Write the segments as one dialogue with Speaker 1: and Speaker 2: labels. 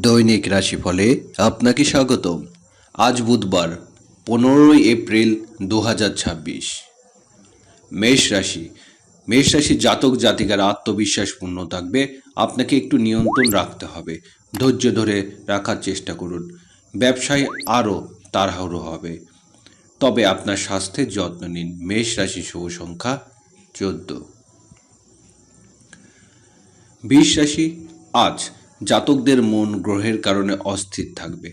Speaker 1: দৈনিক রাশিফলে আপনাকে স্বাগতম। আজ বুধবার 15 এপ্রিল 2026। মেষ রাশি জাতক জাতিকার আত্মবিশ্বাস পূর্ণ থাকবে। আপনাকে একটু নিয়ন্ত্রণ রাখতে হবে, ধৈর্য ধরে রাখার চেষ্টা করুন। ব্যবসায় আরও তাড়াহুড়ো হবে, তবে আপনার স্বাস্থ্যের যত্ন নিন। মেষ রাশি শুভ সংখ্যা 14। বৃষ রাশি, আজ জাতকদের মন গ্রহের কারণে অস্থির থাকবে,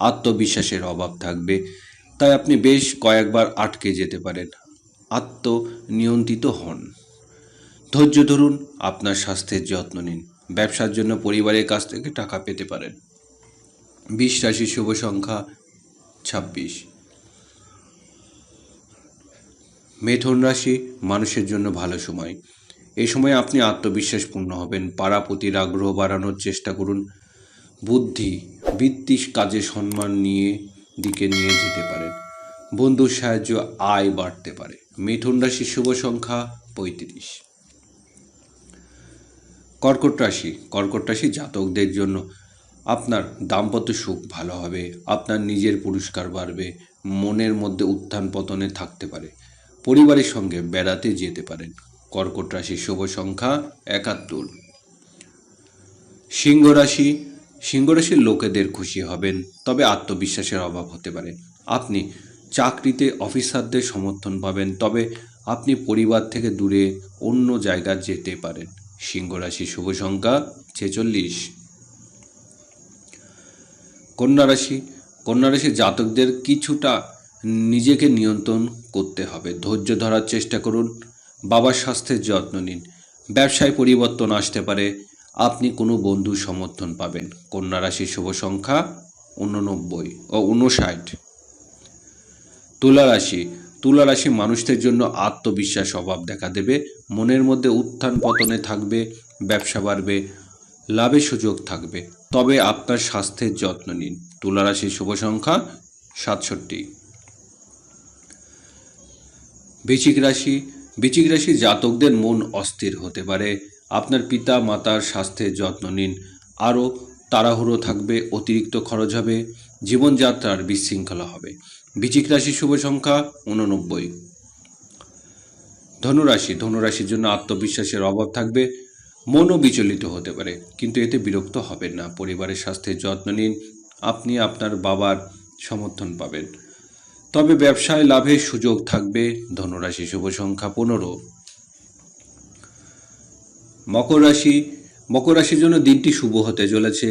Speaker 1: আত্মবিশ্বাসের অভাব থাকবে, তাই আপনি বেশ কয়েকবার আটকে যেতে পারেন। আত্মনিয়ন্ত্রিত হন, ধৈর্য ধরুন, আপনার স্বাস্থ্যের যত্ন নিন। ব্যবসার জন্য পরিবারের কাছ থেকে টাকা পেতে পারেন। বৃষ রাশি শুভ সংখ্যা 26। মিথুন রাশি, মানুষের জন্য ভালো সময়। এই সময় আপনি আত্মবিশ্বাসপূর্ণ হবেন, পাড়াপতির আগ্রহ বাড়ানোর চেষ্টা করুন। বৃত্তির কাজে সম্মান দিকে নিয়ে যেতে পারেন। বন্ধুর সাহায্য আয় বাড়তে পারে। মিথুন রাশির শুভ সংখ্যা 35। কর্কট রাশি জাতকদের জন্য আপনার দাম্পত্য সুখ ভালো হবে, আপনার নিজের পুরস্কার বাড়বে, মনের মধ্যে উত্থান পতনে থাকতে পারে। পরিবারের সঙ্গে বেড়াতে যেতে পারেন। কর্কট রাশির শুভ সংখ্যা 71। সিংহ রাশির লোকেদের খুশি হবেন, তবে আত্মবিশ্বাসের অভাব হতে পারে। আপনি চাকরিতে অফিসারদের সমর্থন পাবেন, তবে আপনি পরিবার থেকে দূরে অন্য জায়গায় যেতে পারেন। সিংহ রাশির শুভ সংখ্যা 46। কন্যা রাশির জাতকদের কিছুটা নিজেকে নিয়ন্ত্রণ করতে হবে, ধৈর্য ধরার চেষ্টা করুন। বাবার স্বাস্থ্যের যত্ন নিন। ব্যবসায় পরিবর্তন আসতে পারে, আপনি কোনো বন্ধুর সমর্থন পাবেন। কন্যা রাশির শুভ সংখ্যা 59 ও 59। তুলা রাশি মানুষদের জন্য আত্মবিশ্বাস অভাব দেখা দেবে, মনের মধ্যে উত্থান পতনে থাকবে। ব্যবসা বাড়বে, লাভের সুযোগ থাকবে, তবে আপনার স্বাস্থ্যের যত্ন নিন। তুলা রাশির শুভ সংখ্যা 67। বৃশ্চিক রাশি জাতকদের মন অস্থির হতে পারে, আপনার পিতা মাতার স্বাস্থ্যের যত্ন নিন। আরও তাড়াহুড়ো থাকবে, অতিরিক্ত খরচ হবে, জীবনযাত্রার বিশৃঙ্খলা হবে। বৃশ্চিক রাশির শুভ সংখ্যা 89। ধনুরাশির জন্য আত্মবিশ্বাসের অভাব থাকবে, মনও বিচলিত হতে পারে, কিন্তু এতে বিরক্ত হবেন না। পরিবারের স্বাস্থ্যের যত্ন নিন, আপনি আপনার বাবার সমর্থন পাবেন, তবে ব্যবসায় লাভের সুযোগ থাকবে। ধনুরাশি শুভ সংখ্যা 15। মকর রাশির জন্য দিনটি শুভ হতে চলেছে।